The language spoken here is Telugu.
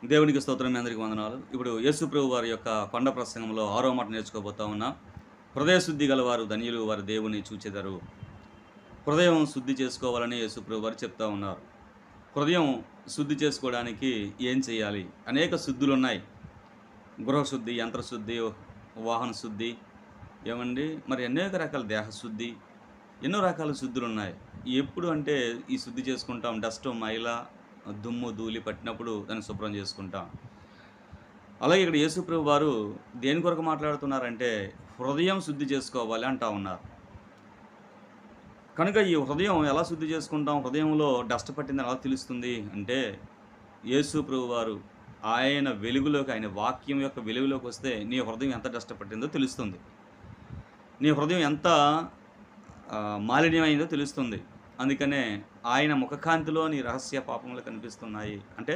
దేవునికి స్తోత్రం. మీ అందరికి వందనాలు. ఇప్పుడు యేసు ప్రభు వారి యొక్క కొండ ప్రసంగంలో 6వ మాట నేర్చుకోబోతా ఉన్నాం. హృదయ శుద్ధి గలవారు ధన్యులు, వారు దేవుని చూచెదరు. హృదయం శుద్ధి చేసుకోవాలని యేసు ప్రభు వారు చెప్తా ఉన్నారు. హృదయం శుద్ధి చేసుకోవడానికి ఏం చేయాలి? అనేక శుద్ధులున్నాయి. గృహశుద్ధి, యంత్రశుద్ధి, వాహన శుద్ధి, మరి అనేక రకాల దేహశుద్ధి, ఎన్నో రకాల శుద్ధులున్నాయి. ఎప్పుడు అంటే ఈ శుద్ధి చేసుకుంటాం, డస్ట్, మైల, దుమ్ము, ధూళి పట్టినప్పుడు దాన్ని శుభ్రం చేసుకుంటాం. అలాగే ఇక్కడ యేసుప్రభు వారు దేని కొరకు మాట్లాడుతున్నారంటే, హృదయం శుద్ధి చేసుకోవాలి అంటా ఉన్నారు. కనుక ఈ హృదయం ఎలా శుద్ధి చేసుకుంటాం? హృదయంలో డస్ట్ పట్టిందని ఎలా తెలుస్తుంది అంటే, యేసుప్రభు వారు ఆయన వెలుగులోకి, ఆయన వాక్యం యొక్క వెలుగులోకి వస్తే నీ హృదయం ఎంత డస్ట్ పట్టిందో తెలుస్తుంది. నీ హృదయం ఎంత మాలిన్యమైందో తెలుస్తుంది. అందుకనే ఆయన ముఖకాంతిలో నీ రహస్య పాపములు కనిపిస్తున్నాయి అంటే